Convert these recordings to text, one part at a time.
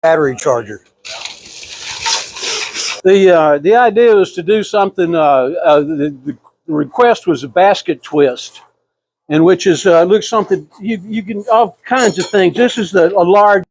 battery charger. The idea was to do something. The request was a basket twist, and which is looks something you can all kinds of things. This is a large.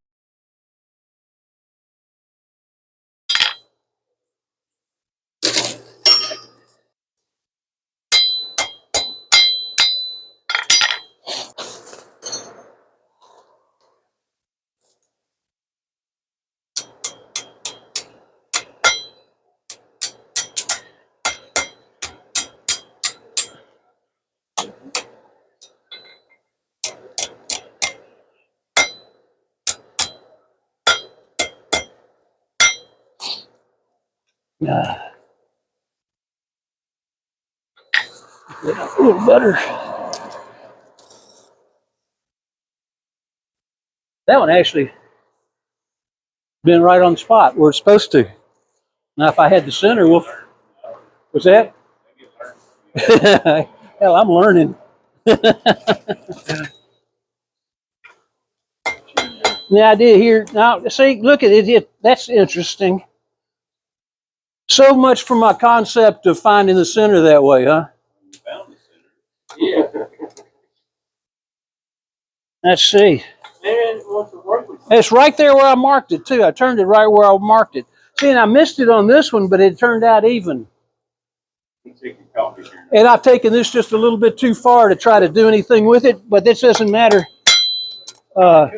A little butter. That one actually been right on the spot where it's supposed to. Now, if I had the center, what's that? Hell, I'm learning. The idea here now, see, look at it. That's interesting. So much for my concept of finding the center that way, huh? You found the center. Yeah. Let's see. Man, what's the work with you? It's right there where I marked it too. I turned it right where I marked it. See, and I missed it on this one, but it turned out even. And I've taken this just a little bit too far to try to do anything with it, but this doesn't matter. Well,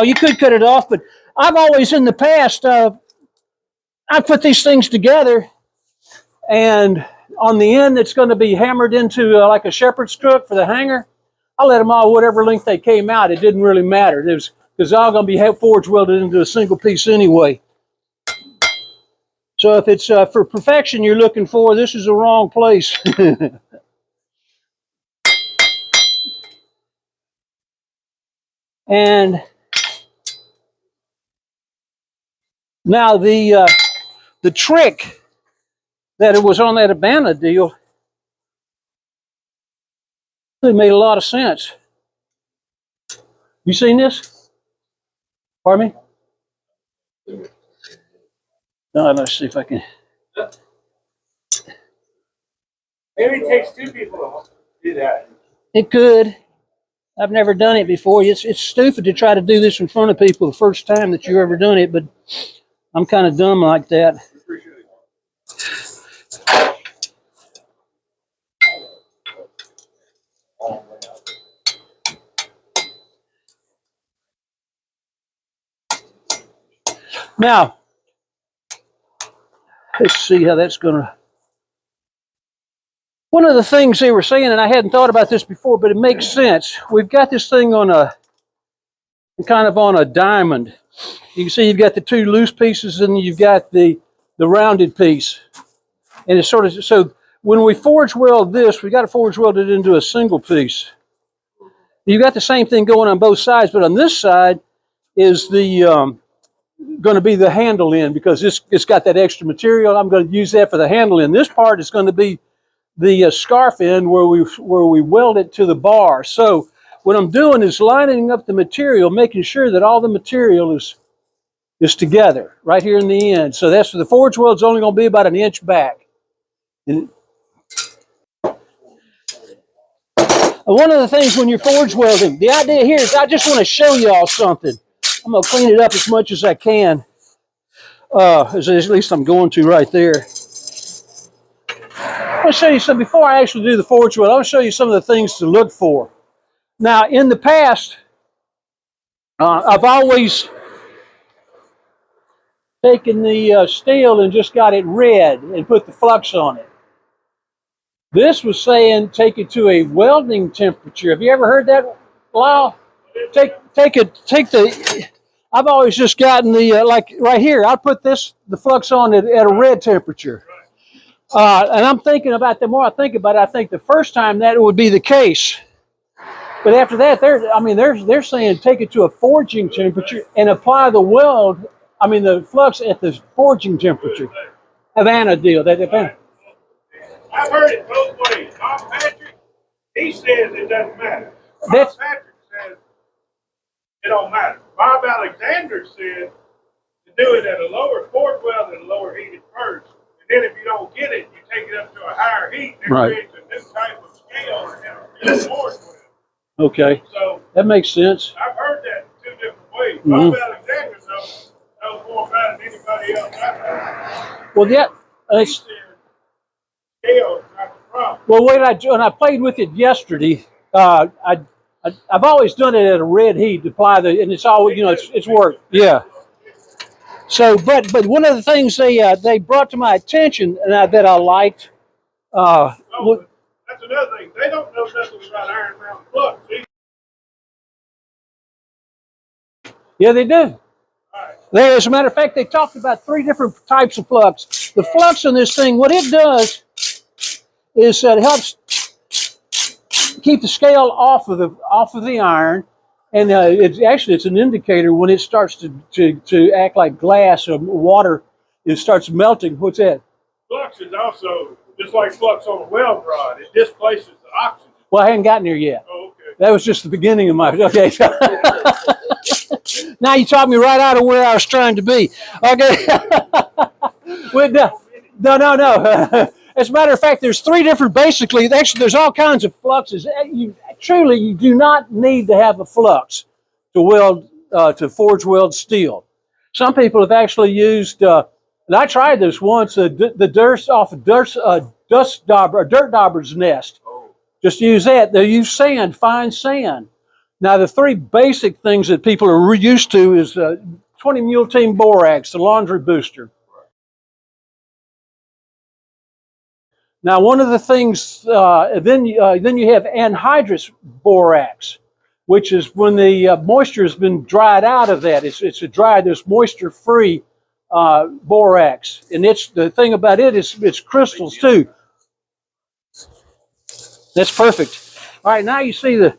you could cut it off, but I've always in the past, I put these things together, and on the end it's going to be hammered into like a shepherd's crook for the hanger. I let them all whatever length they came out. It didn't really matter. It was because they're all going to be forge welded into a single piece anyway. So if it's for perfection you're looking for, this is the wrong place. And now the trick that it was on that Abana deal, it made a lot of sense. You seen this? Pardon me? No, let's see if I can. Maybe it takes two people to do that. It could. I've never done it before. It's stupid to try to do this in front of people the first time that you've ever done it, but I'm kind of dumb like that. Now, let's see how that's going to... One of the things they were saying, and I hadn't thought about this before, but it makes sense. We've got this thing on a kind of on a diamond. You can see you've got the two loose pieces and you've got the rounded piece. And it's sort of, so when we forge weld this, we got to forge weld it into a single piece. You've got the same thing going on both sides, but on this side is the going to be the handle end, because it's got that extra material. I'm going to use that for the handle end. This part is going to be the scarf end where we weld it to the bar. So what I'm doing is lining up the material, making sure that all the material is together right here in the end. So that's the forge weld's only going to be about an inch back. And one of the things when you're forge welding, the idea here is I just want to show you all something. I'm going to clean it up as much as I can. At least I'm going to right there. I'm going to show you some, before I actually do the forge weld, I'll show you some of the things to look for. Now, in the past, I've always taken the steel and just got it red and put the flux on it. This was saying take it to a welding temperature. Have you ever heard that, Lyle? I've always just gotten the, like right here, I'll put the flux on at a red temperature. And I'm thinking about, the more I think about it, I think the first time that would be the case. But after that, they're saying take it to a forging temperature and apply the the flux at the forging temperature. Havana deal. I've heard it both ways. Bob Patrick, he says it doesn't matter. Bob Patrick says it don't matter. Bob Alexander said to do it at a lower forge weld and a lower heat at first. And then if you don't get it, you take it up to a higher heat. That creates a new type of scale and a forge weld. Okay. So that makes sense. I've heard that in 2 different ways. Bob Alexander knows more about it than anybody else I know. Well, yeah. He said scale is not the problem. Well, when I played with it yesterday, I've always done it at a red heat to apply and it's always, it's worked. Yeah. So, but one of the things they brought to my attention that I liked. That's another thing. They don't know nothing about Iron Mountain flux. Yeah, they do. There, as a matter of fact, they talked about 3 different types of flux. The flux in this thing, what it does is it helps keep the scale off of the iron, and it's an indicator when it starts to act like glass or water. It starts melting. What's that? Flux is also just like flux on a weld rod. It displaces the oxygen. Well, I hadn't gotten there yet. Oh, okay. That was just the beginning of my. Okay. Now you taught me right out of where I was trying to be. Okay. No. As a matter of fact, there's 3 different, basically, actually there's all kinds of fluxes. You do not need to have a flux to forge weld steel. Some people have actually used, and I tried this once, the dirt off a dirt dauber's nest. Just use that. They use sand, fine sand. Now, the 3 basic things that people are used to is 20 mule team borax, the laundry booster. Now, one of the things, then you have anhydrous borax, which is when the moisture has been dried out of that. It's a there's moisture-free borax, and the thing about it is it's crystals too. That's perfect. All right, now you see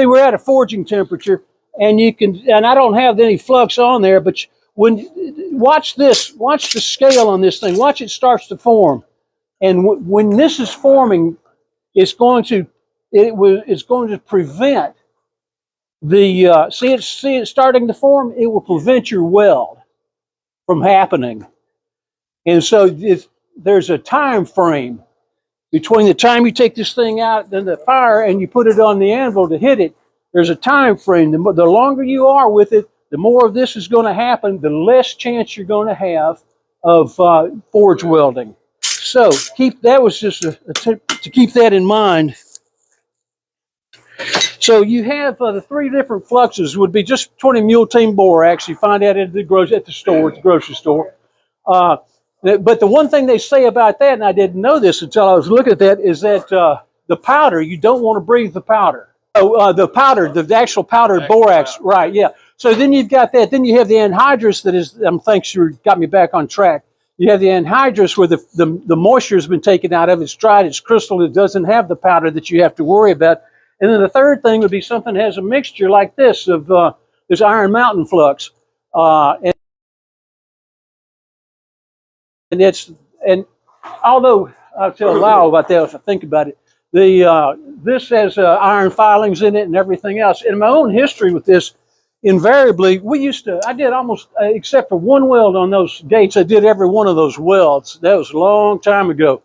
we're at a forging temperature, and I don't have any flux on there, but watch the scale on this thing. Watch it starts to form. And when this is forming, it's going to prevent the see it starting to form. It will prevent your weld from happening. And so there's a time frame between the time you take this thing out in the fire and you put it on the anvil to hit it. There's a time frame. The longer you are with it, the more of this is going to happen. The less chance you're going to have of forge welding. So that was just a tip to keep that in mind. So you have the 3 different fluxes would be just 20 mule team borax. You find that at the grocery store. But the one thing they say about that, and I didn't know this until I was looking at that, is that the powder, you don't want to breathe the powder. The powder, the actual powdered borax, right? Yeah. So then you've got that. Then you have the anhydrous that is. Thanks, you got me back on track. You have the anhydrous where the moisture has been taken out of. It's dried. It's crystal. It doesn't have the powder that you have to worry about. And then the third thing would be something that has a mixture like this of this Iron Mountain flux, and although I'll tell Lau about that if I think about it. This has iron filings in it and everything else. In my own history with this, invariably, I did almost, except for one weld on those gates, I did every one of those welds. That was a long time ago.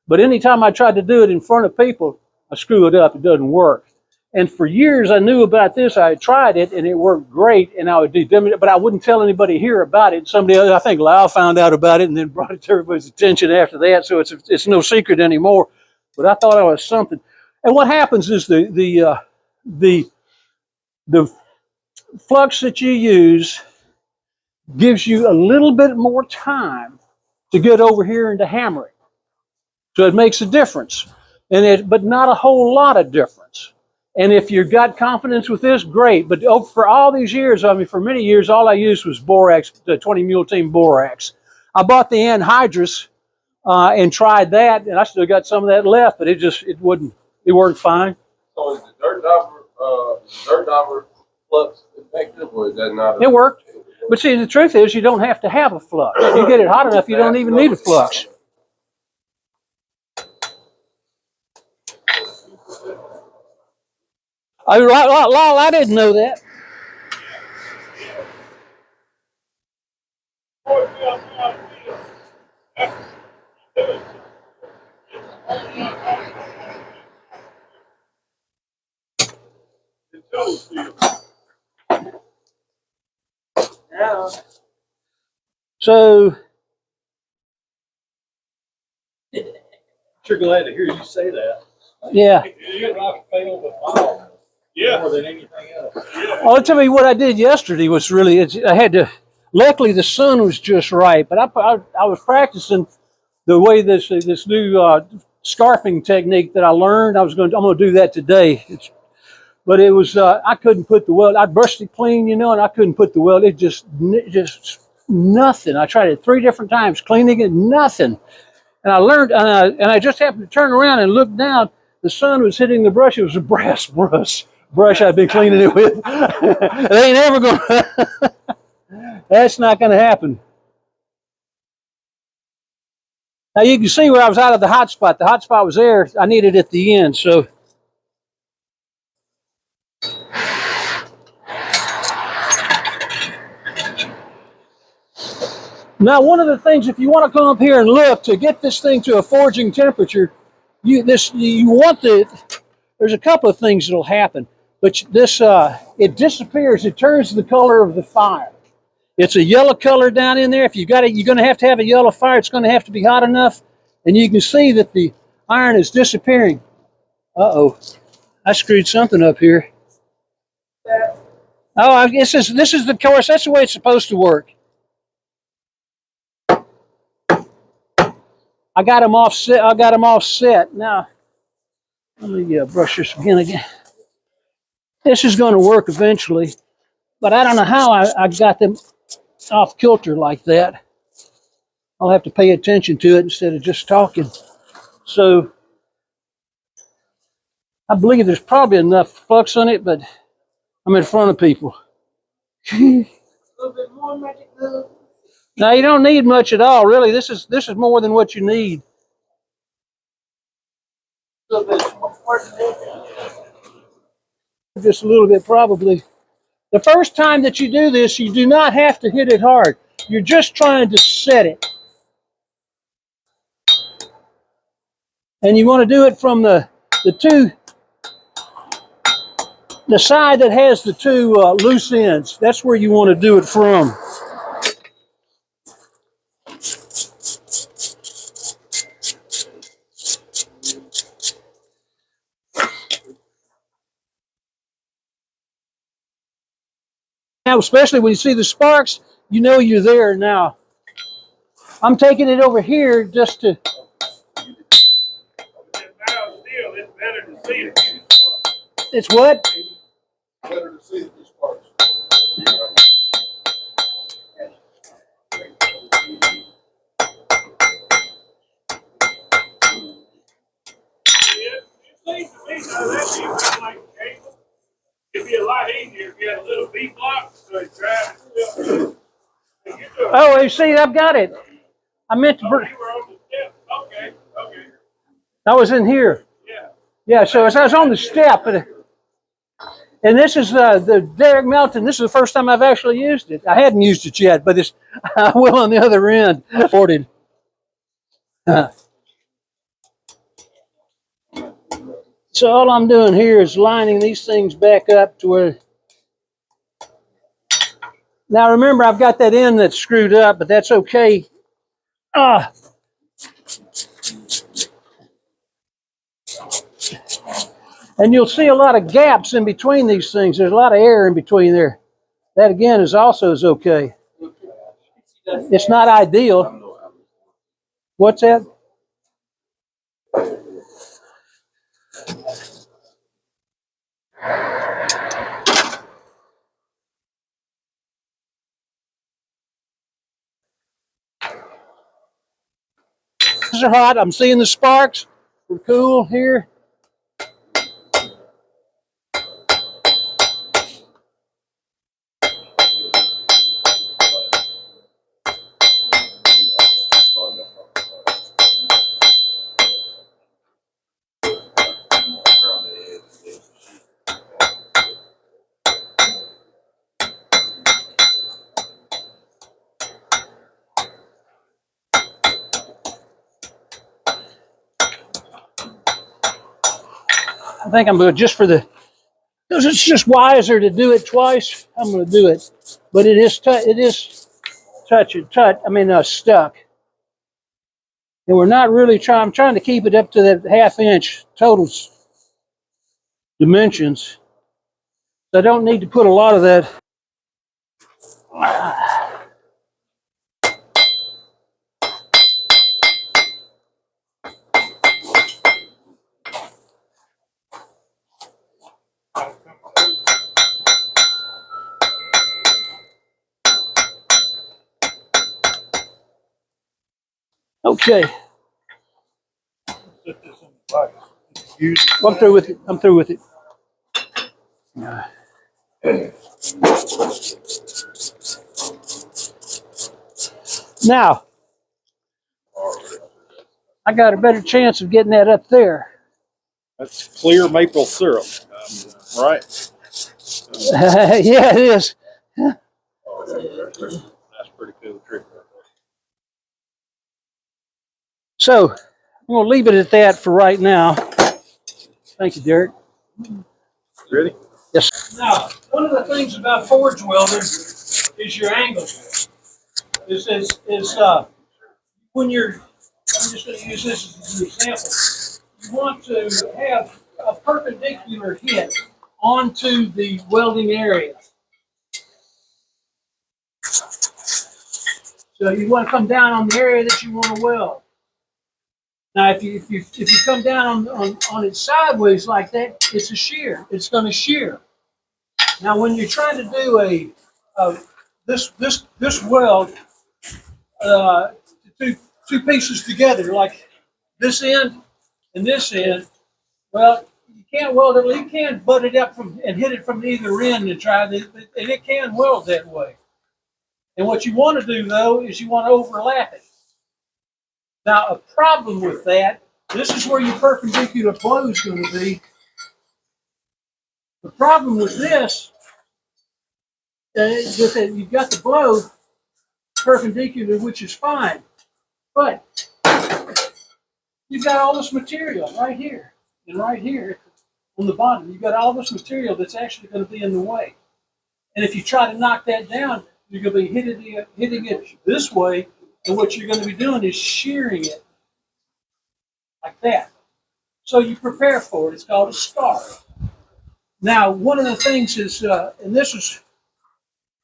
But anytime I tried to do it in front of people, I screw it up. It doesn't work. And for years, I knew about this. I had tried it, and it worked great. And I would demonstrate, but I wouldn't tell anybody here about it. Somebody else, I think Lau found out about it and then brought it to everybody's attention after that. So it's no secret anymore. But I thought I was something. And what happens is the flux that you use gives you a little bit more time to get over here and to hammer it. So it makes a difference, but not a whole lot of difference. And if you've got confidence with this, great. But for all these years, for many years, all I used was borax, the 20 mule team borax. I bought the anhydrous and tried that, and I still got some of that left, but it worked fine. So is the dirt dauber flux effective, or is that not? It worked. But see, the truth is, you don't have to have a flux. You get it hot enough, you don't even need a flux. I didn't know that. The toe seal. Yeah. So, Sure glad to hear you say that. yeah. You rock fail with ball Yeah. more than anything else. Yeah. Well, I'll tell you what I did yesterday was really, I had to, luckily the sun was just right, but I was practicing the way this new scarping technique that I learned. I'm going to do that today. But it was, I couldn't put the weld, I brushed it clean, you know, and I couldn't put the weld. It just nothing. I tried it 3 different times, cleaning it, nothing. And I learned, and I just happened to turn around and look down. The sun was hitting the brush. It was a brass brush I'd been cleaning it with. It ain't ever going to, that's not going to happen. Now you can see where I was out of the hot spot. The hot spot was there. I needed it at the end, so. Now, one of the things, if you want to come up here and look to get this thing to a forging temperature, you want there's a couple of things that'll happen, but this it disappears. It turns the color of the fire. It's a yellow color down in there. If you got it, you're going to have a yellow fire. It's going to have to be hot enough, and you can see that the iron is disappearing. Uh-oh, I screwed something up here. Oh, I guess this is the course. That's the way it's supposed to work. I got them offset. I got them offset. Now, let me brush this again. This is going to work eventually, but I don't know how I got them off kilter like that. I'll have to pay attention to it instead of just talking. So, I believe there's probably enough flux on it, but I'm in front of people. A little bit more magic glue. Now, you don't need much at all, really. This is more than what you need. A little bit more than that. Just a little bit, probably. The first time that you do this, you do not have to hit it hard. You're just trying to set it. And you want to do it from the side that has the 2 loose ends. That's where you want to do it from. Now, especially when you see the sparks, you know you're there now. I'm taking it over here just to. Now still, it's better to see it. It's what? Better to see these parts. It seems to me now that'd be kind of like a cable. It'd be a lot easier if you had a little V block so it drives itself. Oh, you see, I've got it. I meant to. Oh, you were on the step. Okay, okay. I was in here. Yeah. Yeah, so as I was on the step, and this is the Derek Melton. This is the first time I've actually used it. I hadn't used it yet, but I will on the other end. Ported. So all I'm doing here is lining these things back up to where. Now remember, I've got that end that's screwed up, but that's okay. And you'll see a lot of gaps in between these things. There's a lot of air in between there. That again is okay. It's not ideal. What's that? These are hot. I'm seeing the sparks. We're cool here. I think I'm going to, just for the, because it's just wiser to do it twice, I'm going to do it. But it is stuck. And we're not really I'm trying to keep it up to that 1/2 inch total dimensions. So I don't need to put a lot of that. Okay. Put this in the bucket. I'm through with it. I'm through with it. Now, I got a better chance of getting that up there. That's clear maple syrup, right? Yeah, it is. That's pretty cool trick. So I'm going to leave it at that for right now. Thank you, Derek. Ready? Yes. Now, one of the things about forge welding is your angle. When you're, I'm just going to use this as an example. You want to have a perpendicular hit onto the welding area. So you want to come down on the area that you want to weld. Now, if you come down on it sideways like that, it's a shear. It's going to shear. Now, when you're trying to do this weld, two pieces together, like this end and this end, well, you can't weld it. You can't butt it up and hit it from either end and and it can weld that way. And what you want to do though is you want to overlap it. Now, a problem with that, this is where your perpendicular blow is going to be. The problem with this is that you've got the blow perpendicular, which is fine, but you've got all this material right here and right here on the bottom. You've got all this material that's actually going to be in the way. And if you try to knock that down, you're going to be hitting it this way, and what you're going to be doing is shearing it like that. So you prepare for it. It's called a scar. Now, one of the things is, and this is,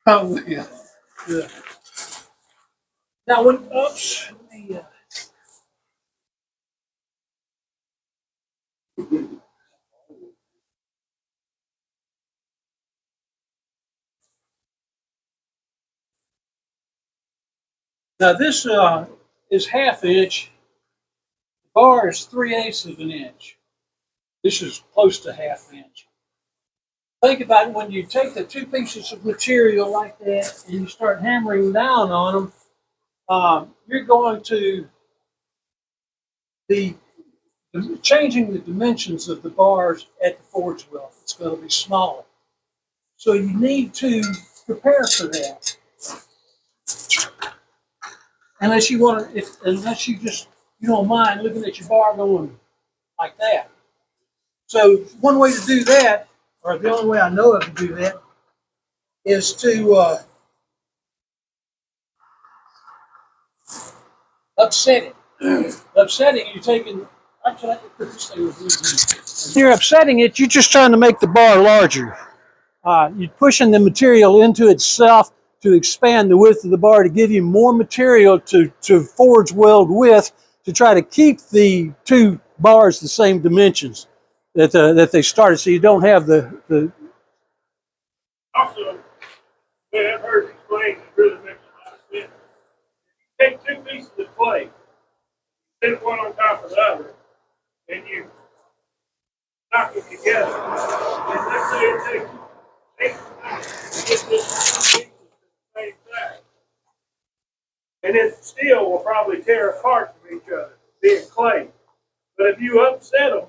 oh yeah. Now, oops, let me, now this is 1/2 inch. The bar is 3/8 of an inch. This is close to 1/2 inch. Think about it, when you take the two pieces of material like that and you start hammering down on them, you're going to be changing the dimensions of the bars at the forge weld. It's going to be smaller. So you need to prepare for that. Unless you want to, unless you don't mind looking at your bar going like that. So one way to do that, or the only way I know of to do that, is to upset it. Upsetting, you're taking. Actually, I can put this thing with you. When you're upsetting it, you're just trying to make the bar larger. You're pushing the material into itself to expand the width of the bar to give you more material to forge weld with, to try to keep the two bars the same dimensions that they started, so you don't have the Also, the I've heard explained, it really makes a lot of sense. Take two pieces of clay, sit one on top of the other, and you knock them together. And let's say it takes 8 minutes to get this two pieces to the same size. And it steel will probably tear apart from each other, being clay. But if you upset them